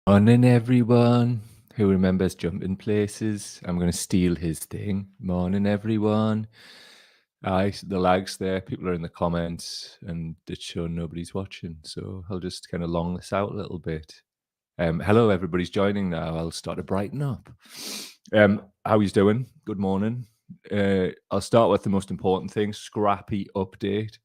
Morning, everyone who remembers jumping places. I'm going to steal his thing. Morning, everyone. Aye, the lags there. People are in the comments, and it's showing nobody's watching. So I'll just kind of long this out a little bit. Hello, everybody's joining now. I'll start to brighten up. How he's doing? Good morning. I'll start with the most important thing: Scrappy update.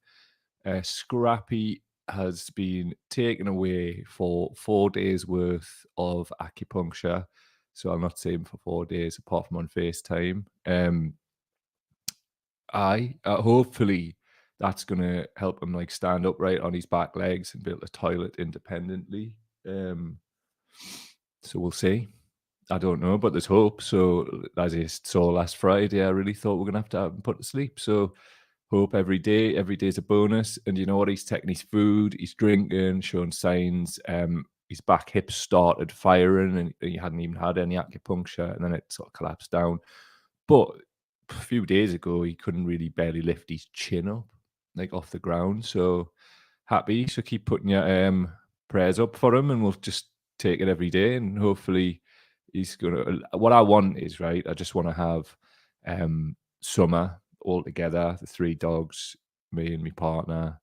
Scrappy has been taken away for 4 days worth of acupuncture. So I'll not see him for 4 days apart from on FaceTime. Hopefully that's gonna help him like stand upright on his back legs and be able to toilet independently. So we'll see. I don't know, but there's hope. So as I saw last Friday, I really thought we're gonna have him put to sleep. So hope every day's a bonus. And you know what? He's taking his food, he's drinking, showing signs. His back hips started firing, and he hadn't even had any acupuncture, and then it sort of collapsed down. But a few days ago, he couldn't really barely lift his chin up, like off the ground. So happy. So keep putting your prayers up for him, and we'll just take it every day, and hopefully he's gonna. What I want is right. I just want to have summer all together, the three dogs, me and my partner,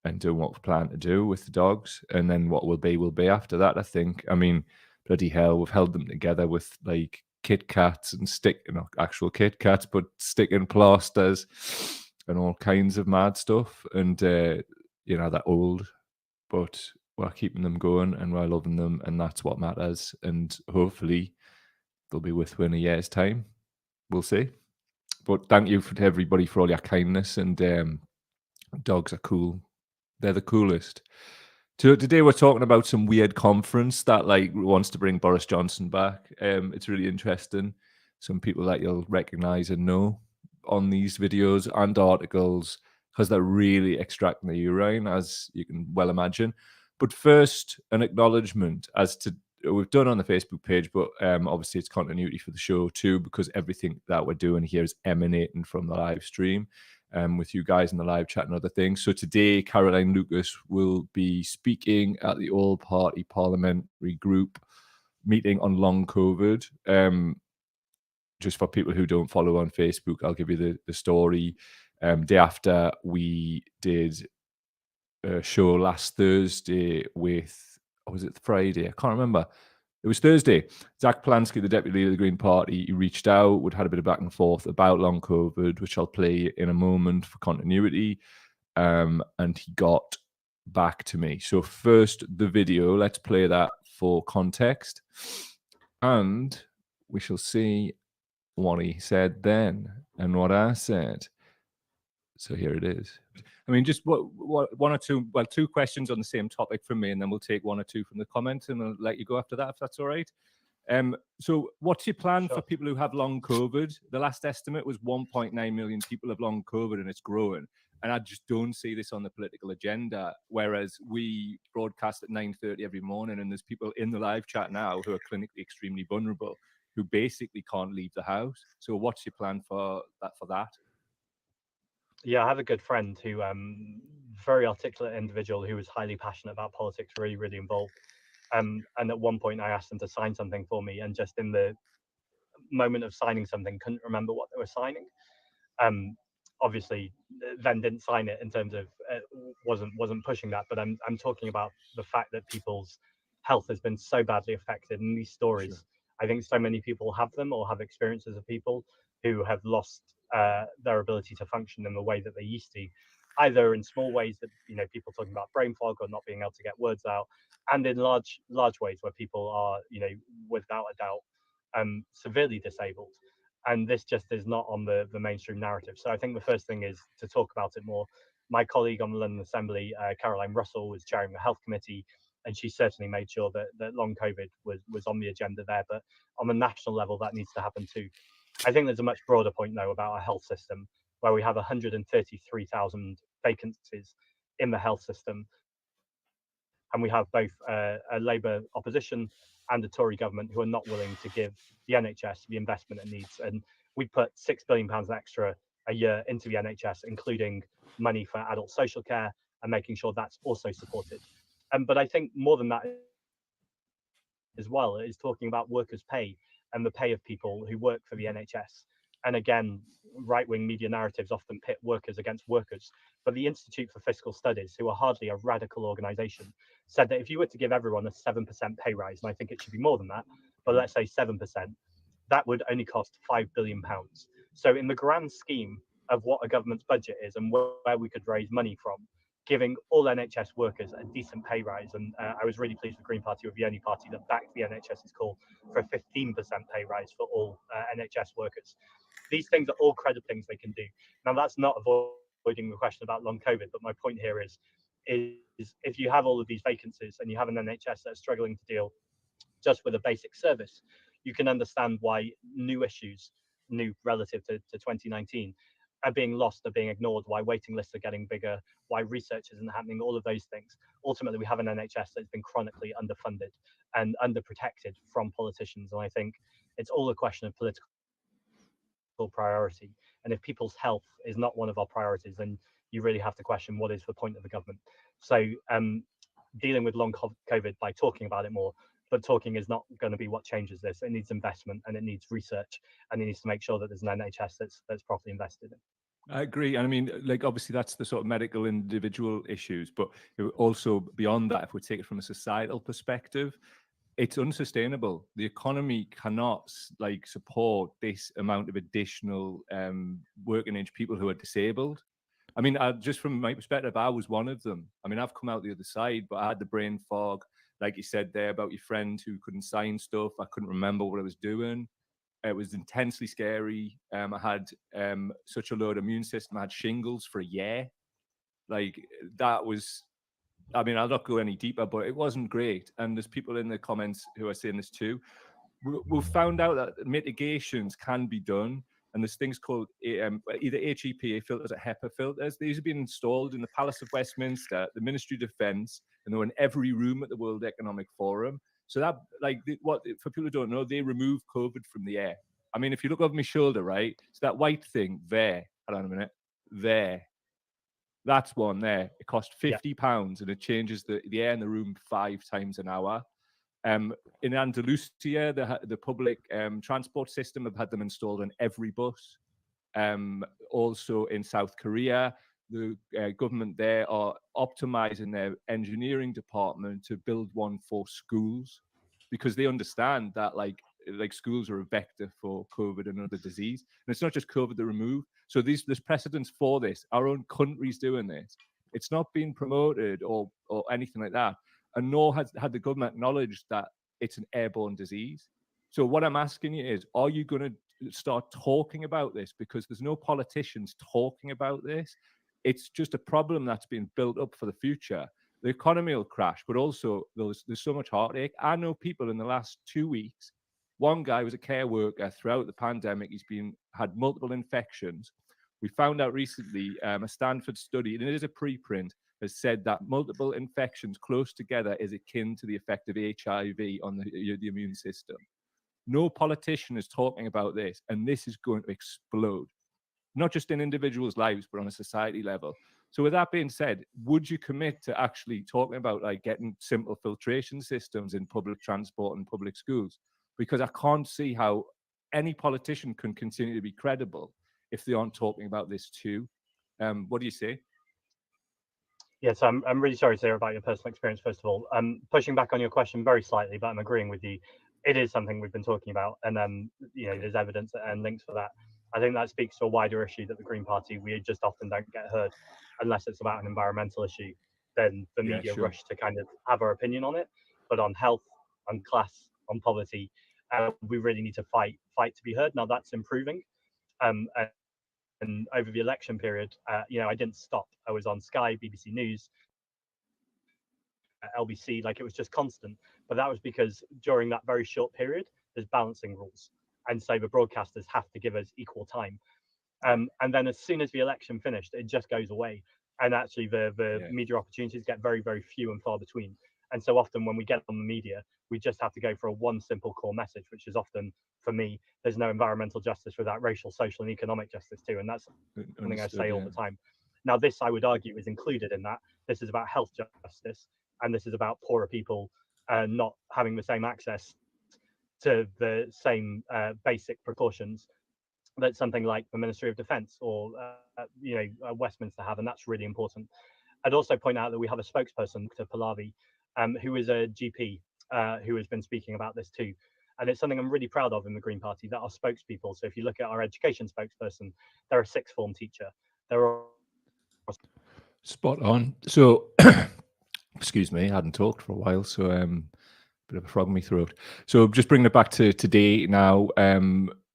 and doing what we plan to do with the dogs. And then what will be after that, I think. I mean, bloody hell, we've held them together with like Kit Kats and not actual Kit Kats, but sticking plasters and all kinds of mad stuff. And, they're old, but we're keeping them going and we're loving them. And that's what matters. And hopefully they'll be with you in a year's time. We'll see. But thank you to everybody for all your kindness, and dogs are cool. They're the coolest. So today we're talking about some weird conference that like wants to bring Boris Johnson back. It's really interesting. Some people that you'll recognise and know on these videos and articles because they're really extracting the urine, as you can well imagine. But first, an acknowledgement as to we've done on the Facebook page, but obviously it's continuity for the show too, because everything that we're doing here is emanating from the live stream. With you guys in the live chat and other things. So today, Caroline Lucas will be speaking at the All Party Parliamentary Group meeting on long COVID. Just for people who don't follow on Facebook, I'll give you the story. Day after we did a show last Thursday with, or was it Friday? I can't remember. It was Thursday. Zach Plansky, the deputy leader of the Green Party, he reached out. We'd had a bit of back and forth about long COVID, which I'll play in a moment for continuity. And he got back to me. So first, the video. Let's play that for context. And we shall see what he said then and what I said. So here it is. I mean, just what one or two, well, two questions on the same topic from me, and then we'll take one or two from the comments, and I'll let you go after that, if that's all right. So what's your plan for people who have long COVID? The last estimate was 1.9 million people have long COVID, and it's growing. And I just don't see this on the political agenda. Whereas we broadcast at 9:30 every morning, and there's people in the live chat now who are clinically extremely vulnerable, who basically can't leave the house. So what's your plan for that? Yeah, I have a good friend who, very articulate individual who was highly passionate about politics, really, really involved. And at one point, I asked them to sign something for me, and just in the moment of signing something, couldn't remember what they were signing. Um, Obviously, then didn't sign it in terms of wasn't pushing that. But I'm talking about the fact that people's health has been so badly affected, and these stories. Sure. I think so many people have them or have experiences of people who have lost their ability to function in the way that they used to, either in small ways that people talking about brain fog or not being able to get words out, and in large ways where people are without a doubt severely disabled. And this just is not on the mainstream narrative. So I think the first thing is to talk about it more. My colleague on the London Assembly, Caroline Russell, was chairing the health committee, and she certainly made sure that long COVID was on the agenda there. But on the national level, that needs to happen too. I think there's a much broader point, though, about our health system, where we have 133,000 vacancies in the health system. And we have both a Labour opposition and a Tory government who are not willing to give the NHS the investment it needs. And we put £6 billion extra a year into the NHS, including money for adult social care and making sure that's also supported. But I think more than that as well is talking about workers' pay and the pay of people who work for the NHS. And again, right wing media narratives often pit workers against workers. But the Institute for Fiscal Studies, who are hardly a radical organization, said that if you were to give everyone a 7% pay rise, and I think it should be more than that, but let's say 7%, that would only cost £5 billion. So, in the grand scheme of what a government's budget is and where we could raise money from, giving all NHS workers a decent pay rise, and I was really pleased the Green Party were the only party that backed the NHS's call for a 15% pay rise for all NHS workers. These things are all credible things they can do. Now, that's not avoiding the question about long COVID, but my point here is if you have all of these vacancies and you have an NHS that's struggling to deal just with a basic service, you can understand why new issues, new relative to 2019, are being lost, are being ignored, why waiting lists are getting bigger, why research isn't happening, all of those things. Ultimately, we have an NHS that's been chronically underfunded and underprotected from politicians. And I think it's all a question of political priority. And if people's health is not one of our priorities, then you really have to question what is the point of the government. So dealing with long COVID by talking about it more, but talking is not going to be what changes this. It needs investment and it needs research, and it needs to make sure that there's an NHS that's properly invested in. I agree. And I mean, like, obviously that's the sort of medical individual issues, but also beyond that, if we take it from a societal perspective, it's unsustainable. The economy cannot like support this amount of additional working age people who are disabled. I mean, just from my perspective, I was one of them. I mean, I've come out the other side, but I had the brain fog, like you said there about your friend who couldn't sign stuff. I couldn't remember what I was doing. It was intensely scary. I had such a low immune system. I had shingles for a year. Like that was, I mean, I'll not go any deeper, but it wasn't great. And there's people in the comments who are saying this too. We've found out that mitigations can be done. And there's things called either HEPA filters or HEPA filters. These have been installed in the Palace of Westminster, the Ministry of Defence, and they're in every room at the World Economic Forum. So that, like, what for people who don't know, they remove COVID from the air. I mean, if you look over my shoulder, right, it's that white thing there. Hold on a minute. There. That's one there. It cost £50 and it changes the air in the room 5 times an hour. In Andalusia, the public transport system have had them installed on every bus. Also in South Korea, the government there are optimizing their engineering department to build one for schools because they understand that like schools are a vector for COVID and other disease. And it's not just COVID they remove. So there's precedents for this. Our own country's doing this. It's not being promoted or anything like that. And nor had the government acknowledged that it's an airborne disease. So what I'm asking you is, are you going to start talking about this? Because there's no politicians talking about this. It's just a problem that's been built up for the future. The economy will crash, but also there's so much heartache. I know people in the last 2 weeks. One guy was a care worker throughout the pandemic. He's had multiple infections. We found out recently a Stanford study, and it is a preprint, has said that multiple infections close together is akin to the effect of HIV on the immune system. No politician is talking about this, and this is going to explode, not just in individuals' lives, but on a society level. So with that being said, would you commit to actually talking about like getting simple filtration systems in public transport and public schools? Because I can't see how any politician can continue to be credible if they aren't talking about this too. What do you say? Yes, I'm really sorry to hear about your personal experience, first of all. Pushing back on your question very slightly, but I'm agreeing with you. It is something we've been talking about, and there's evidence and links for that. I think that speaks to a wider issue that the Green Party, we just often don't get heard unless it's about an environmental issue. Then the media rush to kind of have our opinion on it. But on health, on class, on poverty, we really need to fight to be heard. Now that's improving. And over the election period, I didn't stop. I was on Sky, BBC News, LBC, like it was just constant. But that was because during that very short period, there's balancing rules. And so the broadcasters have to give us equal time. And then as soon as the election finished, it just goes away. And actually the media opportunities get very, very few and far between. And so often when we get on the media, we just have to go for a one simple core message, which is often, for me, there's no environmental justice without racial, social, and economic justice too. And that's something I say all the time. Now, this, I would argue, is included in that. This is about health justice, and this is about poorer people not having the same access to the same basic precautions that something like the Ministry of Defence or Westminster have, and that's really important. I'd also point out that we have a spokesperson, Dr. Pahlavi, who is a GP who has been speaking about this too. And it's something I'm really proud of in the Green Party, that our spokespeople, so if you look at our education spokesperson, they're a sixth form teacher. They're spot on. So, excuse me, I hadn't talked for a while, so bit of a frog in my throat. So just bringing it back to today now,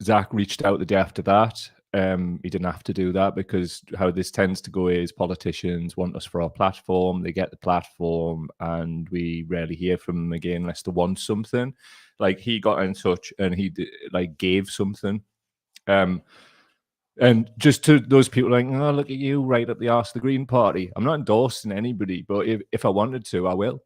Zach reached out the day after that. He didn't have to do that, because how this tends to go is politicians want us for our platform, they get the platform, and we rarely hear from them again unless they want something. Like, he got in touch and he gave something. And just to those people like, oh, look at you, right up the arse of the Green Party. I'm not endorsing anybody, but if I wanted to, I will.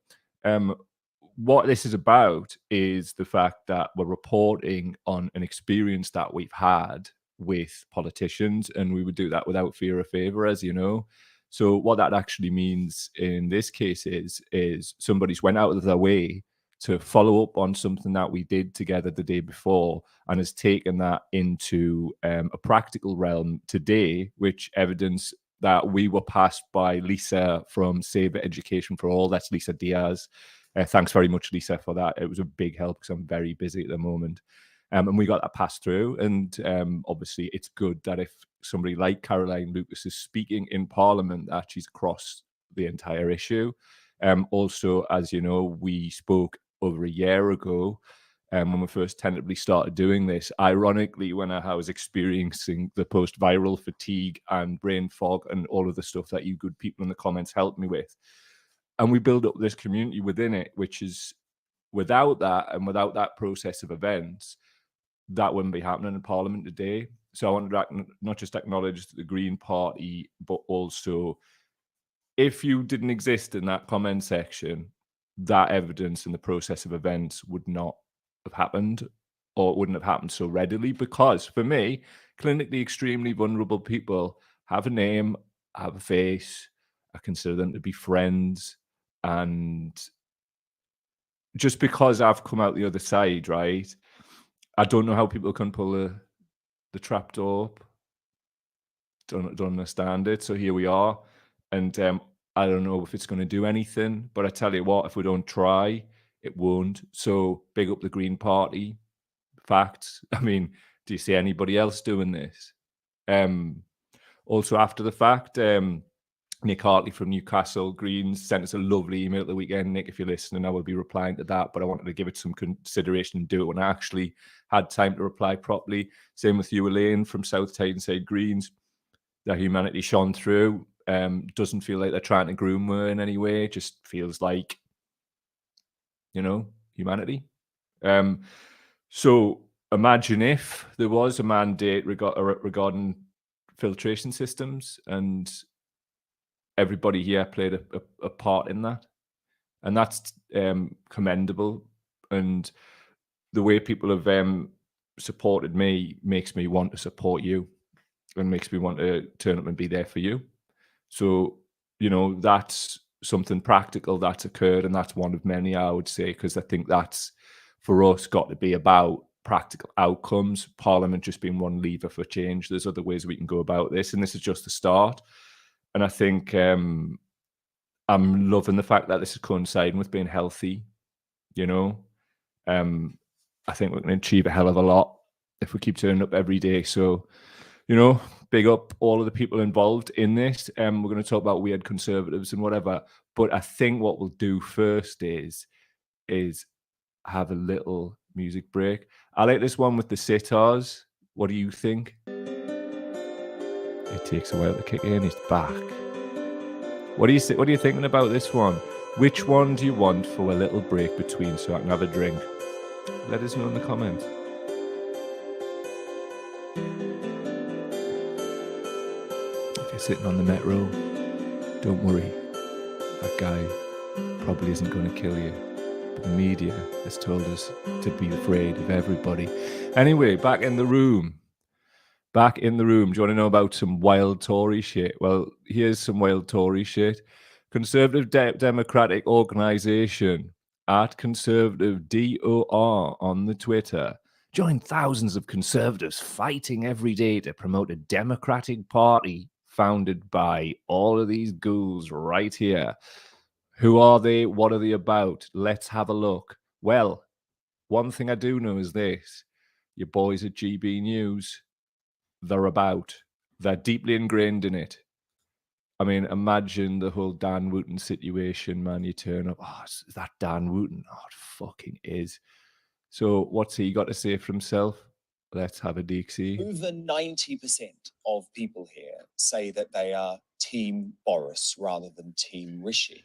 What this is about is the fact that we're reporting on an experience that we've had with politicians, and we would do that without fear or favor, as you know. So what that actually means in this case is somebody's went out of their way to follow up on something that we did together the day before, and has taken that into a practical realm today, which evidence that we were passed by Lisa from Save Education for All. That's Lisa Diaz. Thanks very much, Lisa, for that. It was a big help, because I'm very busy at the moment. And we got that passed through. And obviously, it's good that if somebody like Caroline Lucas is speaking in Parliament, that she's across the entire issue. Also, as you know, we spoke over a year ago when we first tentatively started doing this, ironically, when I was experiencing the post-viral fatigue and brain fog and all of the stuff that you good people in the comments helped me with. And we build up this community within it, which is, without that and without that process of events, that wouldn't be happening in Parliament today. So I wanted to not just acknowledge the Green Party, but also, if you didn't exist in that comment section, that evidence in the process of events would not have happened, or it wouldn't have happened so readily. Because for me, clinically extremely vulnerable people have a name, have a face, I consider them to be friends. And just because I've come out the other side, right, I don't know how people can pull the trapdoor up. Don't understand it. So here we are. And I don't know if it's going to do anything, but I tell you what, if we don't try, it won't. So big up the Green Party. Facts. I mean, do you see anybody else doing this? Also, after the fact, Nick Hartley from Newcastle Greens sent us a lovely email at the weekend. Nick, if you're listening, I will be replying to that, but I wanted to give it some consideration and do it when I actually had time to reply properly. Same with you, Elaine, from South Tyneside Greens. That humanity shone through. Doesn't feel like they're trying to groom her in any way. It just feels like, humanity. So imagine if there was a mandate regarding filtration systems, and everybody here played a part in that. And that's commendable. And the way people have supported me makes me want to support you, and makes me want to turn up and be there for you. So, that's something practical that's occurred, and that's one of many, I would say, because I think that's, for us, got to be about practical outcomes. Parliament just being one lever for change. There's other ways we can go about this, and this is just the start. And I think I'm loving the fact that this is coinciding with being healthy, I think we're going to achieve a hell of a lot if we keep turning up every day. So, big up all of the people involved in this. We're going to talk about weird conservatives and whatever. But I think what we'll do first is have a little music break. I like this one with the sitars. What do you think? It takes a while to kick in. He's back. What are you thinking about this one? Which one do you want for a little break between, so I can have a drink? Let us know in the comments. If you're sitting on the metro, don't worry. That guy probably isn't going to kill you. But the media has told us to be afraid of everybody. Anyway, back in the room. Do you want to know about some wild Tory shit? Well, here's some wild Tory shit. Conservative Democratic Organisation at Conservative DOR on the Twitter. Join thousands of conservatives fighting every day to promote a democratic party founded by all of these ghouls right here. Who are they? What are they about? Let's have a look. Well, one thing I do know is this. Your boys at GB News, they're about. They're deeply ingrained in it. I mean, imagine the whole Dan Wooten situation, man. You turn up, oh, is that Dan Wooten? Oh, it fucking is. So what's he got to say for himself? Let's have a Dixie. Over 90% of people here say that they are Team Boris rather than Team Rishi.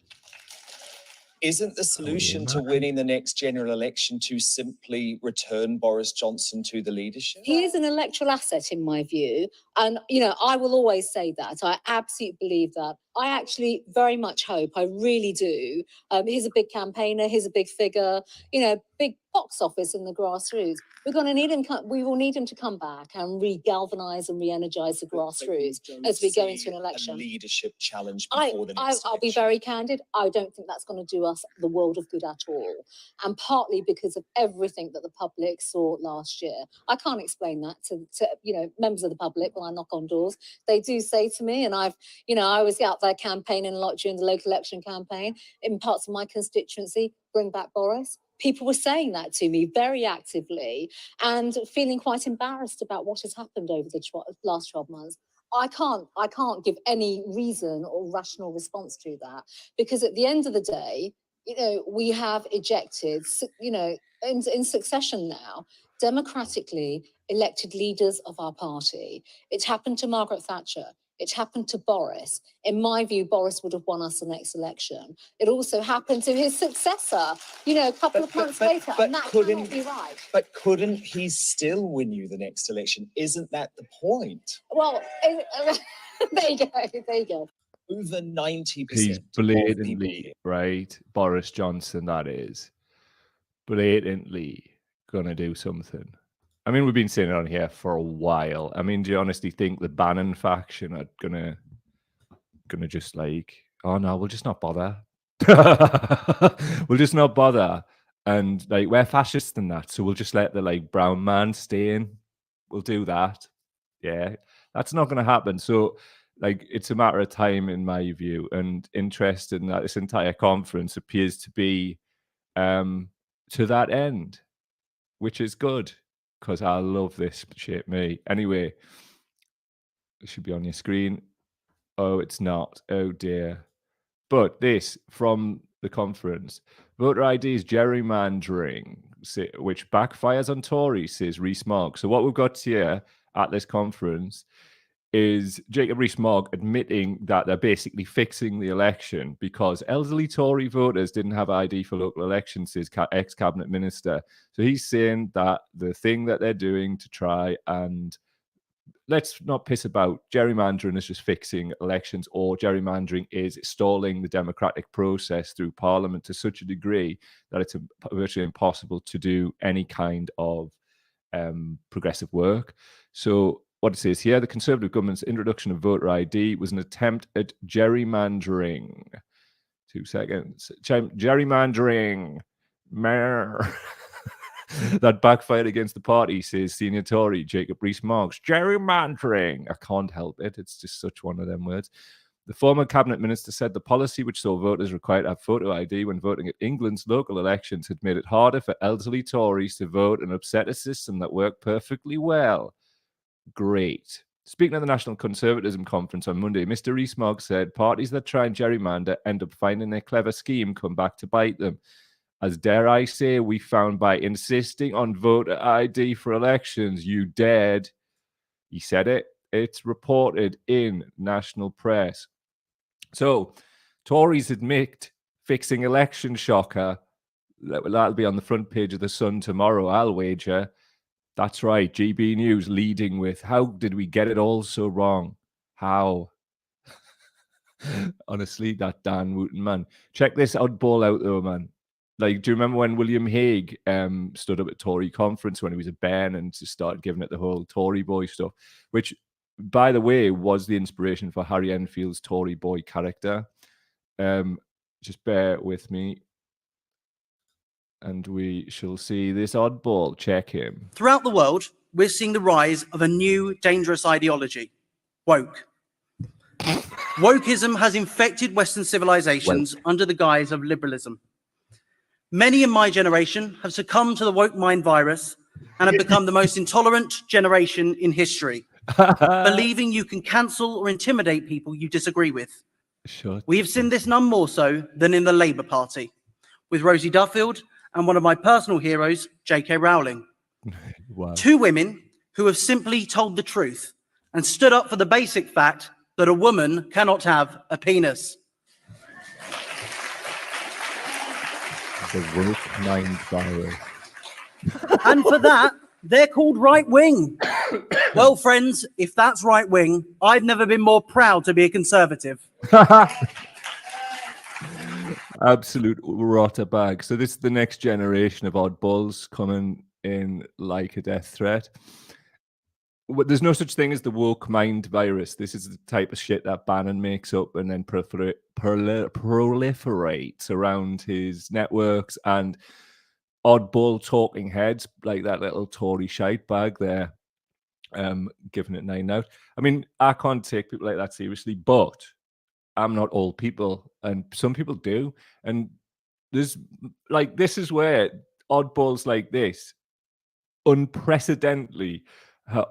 Isn't the solution to winning the next general election to simply return Boris Johnson to the leadership? He is an electoral asset, in my view. And, you know, I will always say that. I absolutely believe that. I actually very much hope, I really do. He's a big campaigner, he's a big figure, you know, big box office in the grassroots. We're going to need him. We will need him to come back and re-galvanise and re-energise the grassroots as we go into an election. A leadership challenge before the next I'll be very candid. I don't think that's going to do us the world of good at all. And partly because of everything that the public saw last year. I can't explain that to you know, members of the public when I knock on doors. They do say to me, and I was out there campaigning a lot during the local election campaign in parts of my constituency, bring back Boris. People were saying that to me very actively and feeling quite embarrassed about what has happened over the last 12 months. I can't give any reason or rational response to that, because at the end of the day, you know, we have ejected, you know, in succession now, democratically elected leaders of our party. It happened to Margaret Thatcher. It happened to Boris. In my view, Boris would have won us the next election. It also happened to his successor, you know, a couple of months later, and that cannot be right. But couldn't he still win you the next election? Isn't that the point? Well, there you go. Over 90%. He's blatantly, right? Boris Johnson, that is, blatantly going to do something. I mean, we've been saying it on here for a while. I mean, do you honestly think the Bannon faction are gonna just like, oh no, we'll just not bother. We'll just not bother. And like, we're fascists than that, so we'll just let the like brown man stay in. We'll do that. Yeah, that's not gonna happen. So like, it's a matter of time in my view, and interesting that this entire conference appears to be to that end, which is good. Because I love this shit, me. Anyway, it should be on your screen. Oh, it's not. Oh, dear. But this from the conference. Voter ID is gerrymandering, which backfires on Tories, says Rees-Mogg. So what we've got here at this conference is Jacob Rees-Mogg admitting that they're basically fixing the election because elderly Tory voters didn't have ID for local elections, says ex-cabinet minister. So he's saying that the thing that they're doing to try and, let's not piss about, gerrymandering is just fixing elections, or gerrymandering is stalling the democratic process through Parliament to such a degree that it's virtually impossible to do any kind of progressive work. So what it says here, the Conservative government's introduction of voter ID was an attempt at gerrymandering. 2 seconds. Gerrymandering. That backfired against the party, says senior Tory Jacob Rees-Mogg. Gerrymandering. I can't help it. It's just such one of them words. The former cabinet minister said the policy which saw voters required to have photo ID when voting at England's local elections had made it harder for elderly Tories to vote and upset a system that worked perfectly well. Great. Speaking at the National Conservatism Conference on Monday, Mr. Rees-Mogg said parties that try and gerrymander end up finding their clever scheme come back to bite them. As dare I say, we found by insisting on voter ID for elections, you dared. He said it. It's reported in national press. So, Tories admit fixing election shocker. That'll be on the front page of the Sun tomorrow, I'll wager. That's right, GB News leading with, how did we get it all so wrong? How? Honestly, that Dan Wooten, man. Check this oddball out, though, man. Like, do you remember when William Hague stood up at Tory conference when he was a Ben and just started giving it the whole Tory boy stuff, which, by the way, was the inspiration for Harry Enfield's Tory boy character. Just bear with me. and we shall see this oddball. Check him. Throughout the world, we're seeing the rise of a new dangerous ideology, woke. Wokeism has infected Western civilizations under the guise of liberalism. Many in my generation have succumbed to the woke mind virus and have become the most intolerant generation in history, believing you can cancel or intimidate people you disagree with. We have seen this none more so than in the Labour Party, with Rosie Duffield and one of my personal heroes, J.K. Rowling. Wow. Two women who have simply told the truth and stood up for the basic fact that a woman cannot have a penis. The woke mind virus. And for that, they're called right wing. Well, friends, if that's right wing, I've never been more proud to be a conservative. Absolute rotter bag. So this is the next generation of oddballs coming in like a death threat. There's no such thing as the woke mind virus. This is the type of shit that Bannon makes up and then proliferates around his networks and oddball talking heads like that little Tory shite bag there, giving it 9 out. I mean, I can't take people like that seriously, but I'm not all people, and some people do. And this is where oddballs like this unprecedentedly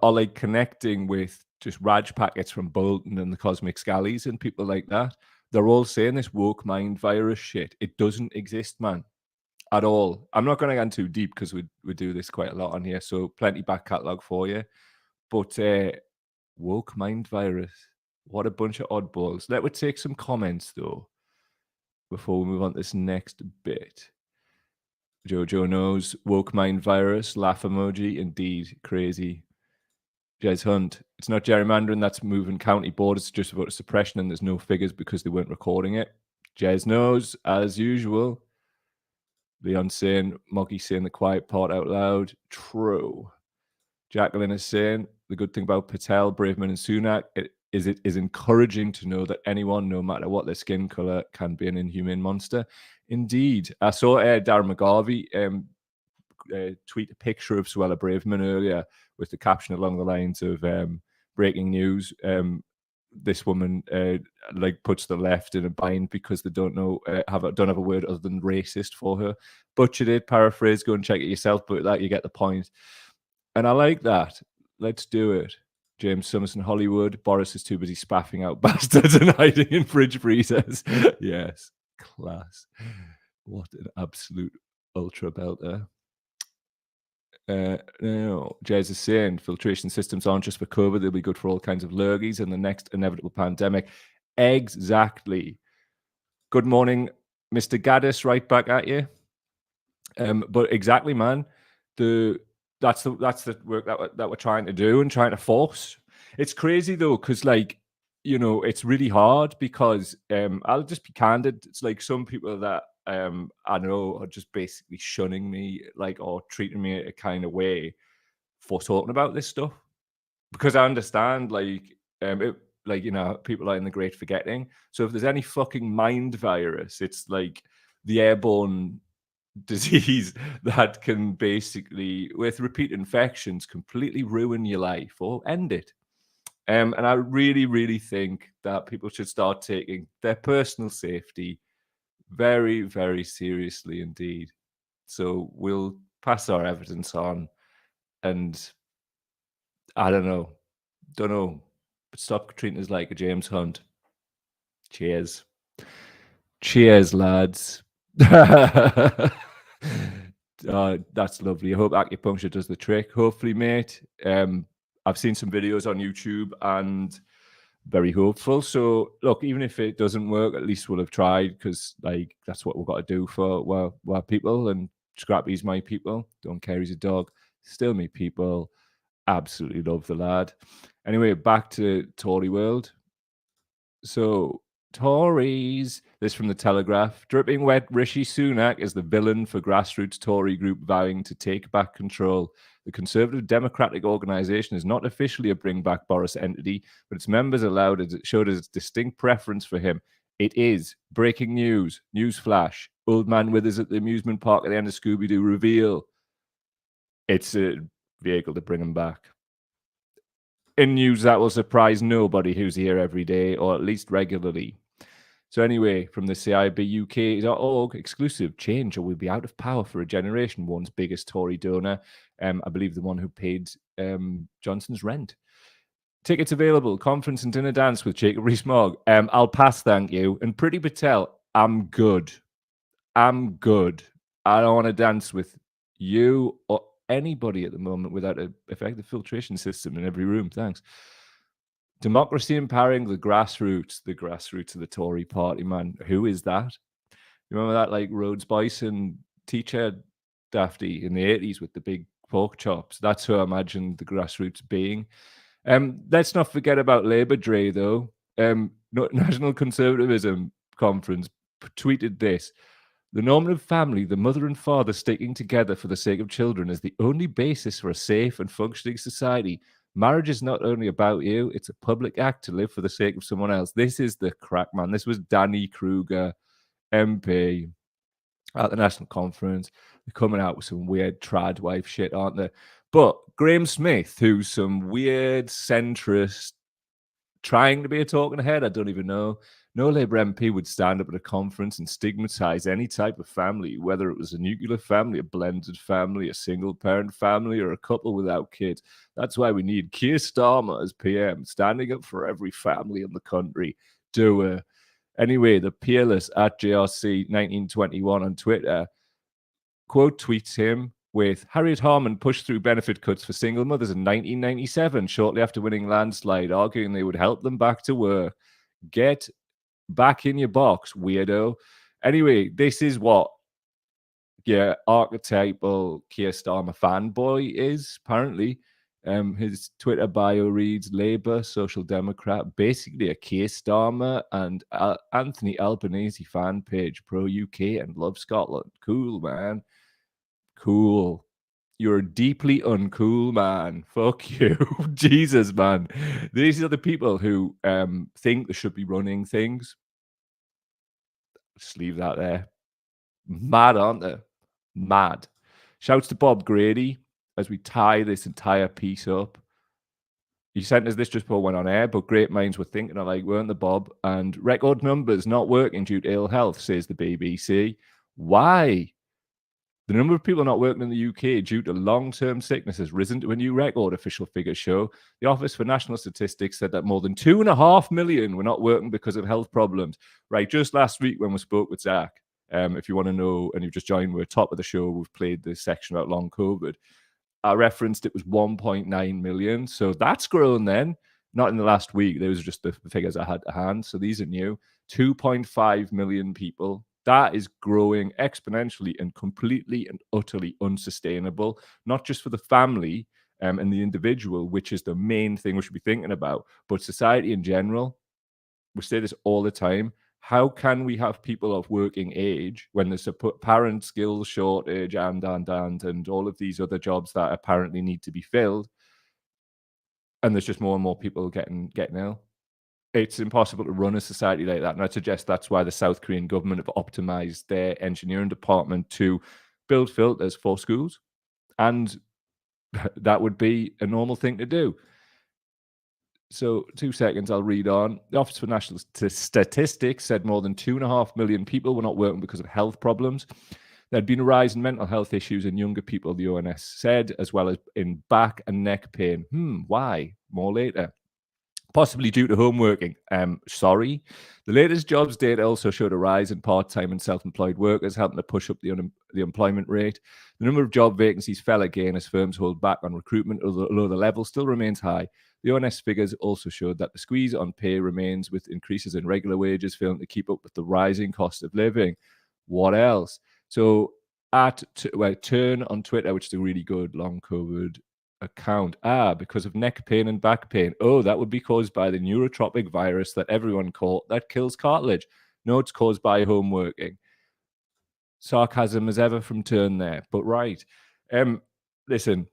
are like connecting with just Raj packets from Bolton and the Cosmic Scallies and people like that. They're all saying this woke mind virus shit. It doesn't exist, man, at all. I'm not going to get too deep because we do this quite a lot on here, so plenty back catalogue for you. But woke mind virus, what a bunch of oddballs. Let me take some comments though before we move on to this next bit. Jojo knows woke mind virus, laugh emoji, indeed crazy. Jez Hunt, it's not gerrymandering, that's moving county borders just about suppression, and there's no figures because they weren't recording it. Jez knows, as usual. Leon saying, Moggy saying the quiet part out loud. True. Jacqueline is saying, the good thing about Patel, Braverman, and Sunak it is encouraging to know that anyone, no matter what their skin color, can be an inhumane monster. Indeed. I saw Darren McGarvey tweet a picture of Suella Braverman earlier with the caption along the lines of breaking news. This woman like puts the left in a bind because they don't have a word other than racist for her. Butchered it, paraphrase, go and check it yourself, but that you get the point. And I like that. Let's do it. James Summerson, Hollywood. Boris is too busy spaffing out bastards and hiding in fridge freezers. Yes, class. What an absolute ultra belter. No, Jez is saying filtration systems aren't just for COVID, they'll be good for all kinds of lurgies and the next inevitable pandemic. Exactly. Good morning, Mr. Gaddis, right back at you. But exactly, man. That's the work that we're trying to do and trying to force. It's crazy though, because like, you know, it's really hard because I'll just be candid. It's like some people that I know are just basically shunning me, like, or treating me a kind of way for talking about this stuff. Because I understand, like, you know, people are in the great forgetting. So if there's any fucking mind virus, it's like the airborne disease that can basically, with repeat infections, completely ruin your life or end it. And I really, really think that people should start taking their personal safety very, very seriously indeed. So we'll pass our evidence on, and I don't know, but stop treating us like a James Hunt. Cheers, lads. That's lovely. I hope acupuncture does the trick. Hopefully, mate. I've seen some videos on YouTube and very hopeful. So look, even if it doesn't work, at least we'll have tried, because like that's what we've got to do for our people. And Scrappy's my people. Don't care, he's a dog. Still me people. Absolutely love the lad. Anyway, back to Tory world. So Tories, this from the Telegraph. Dripping wet Rishi Sunak is the villain for grassroots Tory group vowing to take back control. The Conservative Democratic Organisation is not officially a Bring Back Boris entity, but its members showed a distinct preference for him. It is breaking news. Newsflash. Old Man Withers at the amusement park at the end of Scooby-Doo reveal. It's a vehicle to bring him back. In news that will surprise nobody who's here every day, or at least regularly. So anyway, from the CIBUK.org, exclusive, change or we'll be out of power for a generation, one's biggest Tory donor, I believe the one who paid Johnson's rent. Tickets available, conference and dinner dance with Jacob Rees-Mogg. I'll pass, thank you. And Priti Patel, I'm good. I'm good. I don't want to dance with you or anybody at the moment without an effective filtration system in every room. Thanks. Democracy empowering the grassroots of the Tory party, man. Who is that? You remember that, like, Rhodes Bison teacher dafty in the 80s with the big pork chops? That's who I imagine the grassroots being. Let's not forget about Labour Day, though. National Conservatism Conference tweeted this. The normative family, the mother and father sticking together for the sake of children, is the only basis for a safe and functioning society. Marriage is not only about you, it's a public act to live for the sake of someone else. This is the crack, man. This was Danny Kruger, MP, at the National Conference. They're coming out with some weird trad wife shit, aren't they? But Graham Smith, who's some weird centrist, trying to be a talking head, I don't even know. No Labour MP would stand up at a conference and stigmatise any type of family, whether it was a nuclear family, a blended family, a single-parent family, or a couple without kids. That's why we need Keir Starmer as PM, standing up for every family in the country. Anyway, the peerless at JRC1921 on Twitter quote tweets him with Harriet Harman pushed through benefit cuts for single mothers in 1997, shortly after winning landslide, arguing they would help them back to work. Get back in your box, weirdo. Anyway, this is what archetypal Keir Starmer fanboy is, apparently. His Twitter bio reads Labour, Social Democrat, basically a Keir Starmer and Anthony Albanese fan page, pro-UK and love Scotland. Cool, man. Cool. You're a deeply uncool man. Fuck you. Jesus, man. These are the people who think they should be running things. Just leave that there. Mad, aren't they? Mad. Shouts to Bob Grady as we tie this entire piece up. He sent us this just before it went on air, but great minds were thinking alike, weren't they, Bob? And record numbers not working due to ill health, says the BBC. Why? The number of people not working in the UK due to long-term sickness has risen to a new record, official figures show. The Office for National Statistics said that more than 2.5 million were not working because of health problems. Right, just last week when we spoke with Zach, if you want to know, and you've just joined, we're top of the show, we've played this section about long COVID. I referenced it was 1.9 million. So that's grown then. Not in the last week. Those are just the figures I had to hand. So these are new. 2.5 million people. That is growing exponentially and completely and utterly unsustainable, not just for the family and the individual, which is the main thing we should be thinking about, but society in general. We say this all the time. How can we have people of working age when there's a parent skills shortage and all of these other jobs that apparently need to be filled, and there's just more and more people getting ill? It's impossible to run a society like that. And I suggest that's why the South Korean government have optimized their engineering department to build filters for schools. And that would be a normal thing to do. So 2 seconds, I'll read on. The Office for National Statistics said more than 2.5 million people were not working because of health problems. There'd been a rise in mental health issues in younger people, the ONS said, as well as in back and neck pain. Why? More later. Possibly due to home working. Sorry. The latest jobs data also showed a rise in part-time and self-employed workers, helping to push up the employment rate. The number of job vacancies fell again as firms hold back on recruitment, although the level still remains high. The ONS figures also showed that the squeeze on pay remains, with increases in regular wages failing to keep up with the rising cost of living. What else? So at Turn on Twitter, which is a really good long COVID account, because of neck pain and back pain. Oh, that would be caused by the neurotropic virus that everyone caught that kills cartilage. No, it's caused by home working. Sarcasm as ever from Turn there, but right. Listen,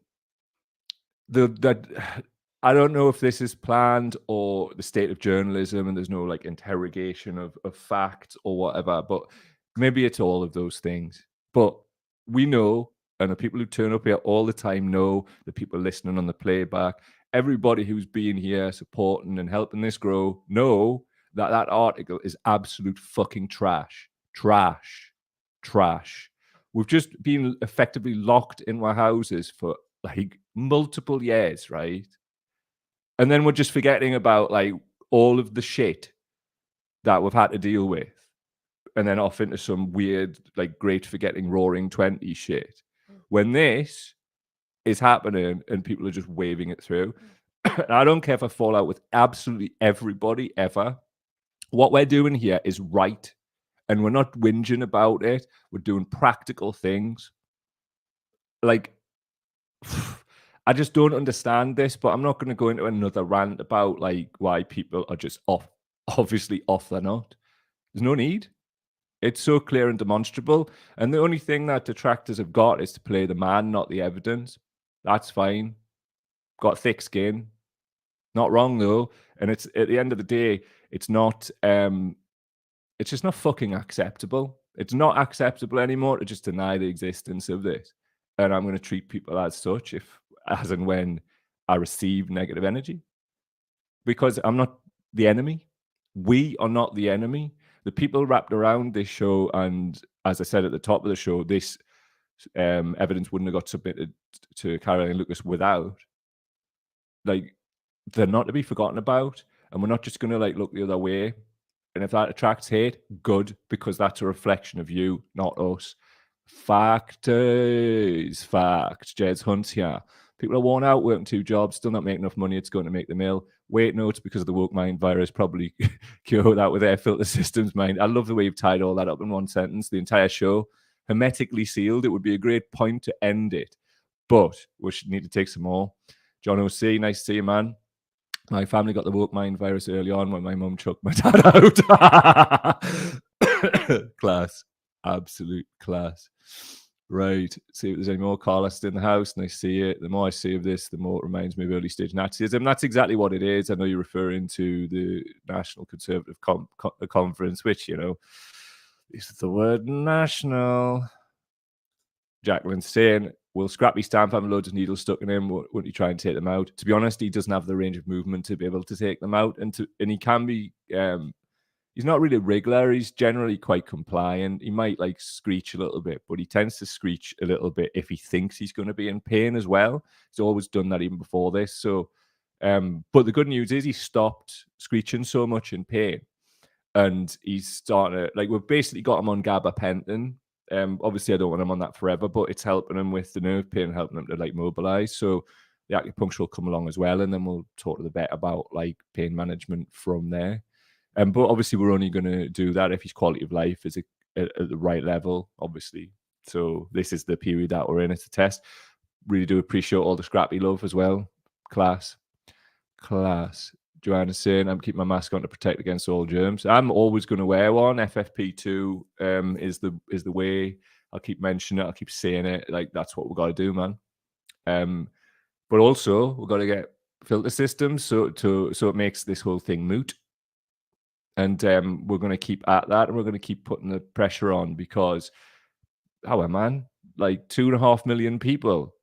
I don't know if this is planned or the state of journalism and there's no like interrogation of facts or whatever, but Maybe it's all of those things. But we know, and the people who turn up here all the time know, the people listening on the playback, everybody who's been here supporting and helping this grow know that that article is absolute fucking trash. Trash. Trash. We've just been effectively locked in our houses for like multiple years, right? And then we're just forgetting about like all of the shit that we've had to deal with. And then off into some weird, like great forgetting roaring 20 shit. When this is happening and people are just waving it through. And I don't care if I fall out with absolutely everybody ever. What we're doing here is right. And we're not whinging about it. We're doing practical things. Like, I just don't understand this, but I'm not going to go into another rant about like why people are just obviously off their nut. There's no need. It's so clear and demonstrable. And the only thing that detractors have got is to play the man, not the evidence. That's fine. Got thick skin. Not wrong though. And it's at the end of the day, it's not it's just not fucking acceptable. It's not acceptable anymore to just deny the existence of this. And I'm going to treat people as such as and when I receive negative energy. Because I'm not the enemy. We are not the enemy. The people wrapped around this show, and as I said at the top of the show, this evidence wouldn't have got submitted to Caroline Lucas without. Like, they're not to be forgotten about, and we're not just going to like look the other way. And if that attracts hate, good, because that's a reflection of you, not us. Facts. Jez Hunt here. People are worn out, working 2 jobs, still not making enough money. It's going to make the mill. Wait, no, it's because of the woke mind virus. Probably cure that with air filter systems, mind. I love the way you've tied all that up in one sentence. The entire show, hermetically sealed. It would be a great point to end it. But we should need to take some more. John O.C., nice to see you, man. My family got the woke mind virus early on when my mum chucked my dad out. Class. Absolute class. Right. See if there's any more. Carlos in the house. Nice to see it. The more I see of this, the more it reminds me of early stage Nazism. That's exactly what it is. I know you're referring to the National Conservative Conference, which, you know, is the word national. Jacqueline's saying, will Scrappy Stamp have loads of needles stuck in him? Wouldn't he try and take them out? To be honest, he doesn't have the range of movement to be able to take them out. And he can be... he's not really a wriggler. He's generally quite compliant. He might like screech a little bit, but he tends to screech a little bit if he thinks he's going to be in pain as well. He's always done that even before this. So, but the good news is he stopped screeching so much in pain. And he's starting to, like, we've basically got him on gabapentin. Obviously, I don't want him on that forever, but it's helping him with the nerve pain, helping him to like mobilize. So the acupuncture will come along as well. And then we'll talk to the vet about like pain management from there. But obviously, we're only going to do that if his quality of life is at the right level, obviously. So this is the period that we're in. It's a test. Really do appreciate all the Scrappy love as well. Class. Joanna's saying, I'm keeping my mask on to protect against all germs. I'm always going to wear one. FFP2 is the way. I'll keep mentioning it. I'll keep saying it. Like, that's what we've got to do, man. But also, we've got to get filter systems so it makes this whole thing moot. And we're going to keep at that, and we're going to keep putting the pressure on because, man, like 2.5 million people,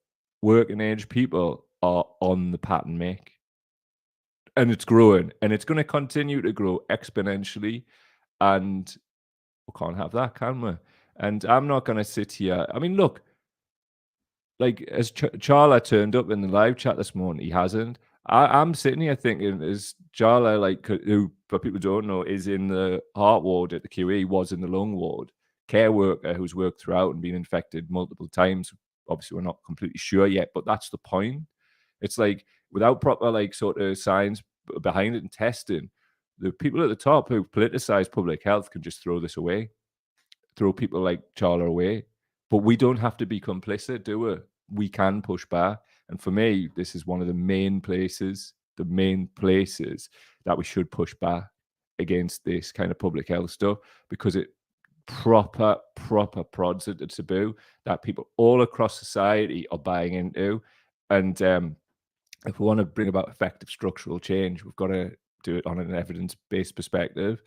working age people, are on the pattern make. And it's growing, and it's going to continue to grow exponentially. And we can't have that, can we? And I'm not going to sit here. I mean, look, like as Charla turned up in the live chat this morning, he hasn't. I'm sitting here thinking, is Charla, like, who, for people who don't know, is in the heart ward at the QE, was in the lung ward, care worker who's worked throughout and been infected multiple times. Obviously, we're not completely sure yet, but that's the point. It's like, without proper, like, sort of science behind it and testing, the people at the top who politicize public health can just throw this away, throw people like Charla away. But we don't have to be complicit, do we? We can push back. And for me, this is one of the main places that we should push back against this kind of public health stuff, because it proper prods at the taboo that people all across society are buying into. And if we want to bring about effective structural change, we've got to do it on an evidence-based perspective.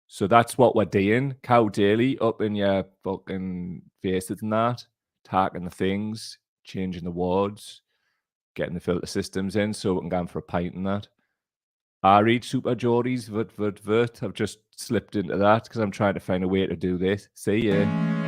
So that's what we're doing. Cow daily up in your fucking faces and that, talking the things, changing the wards, getting the filter systems in so we can go for a pint and that. I read Super Geordies, I've just slipped into that because I'm trying to find a way to do this. See ya.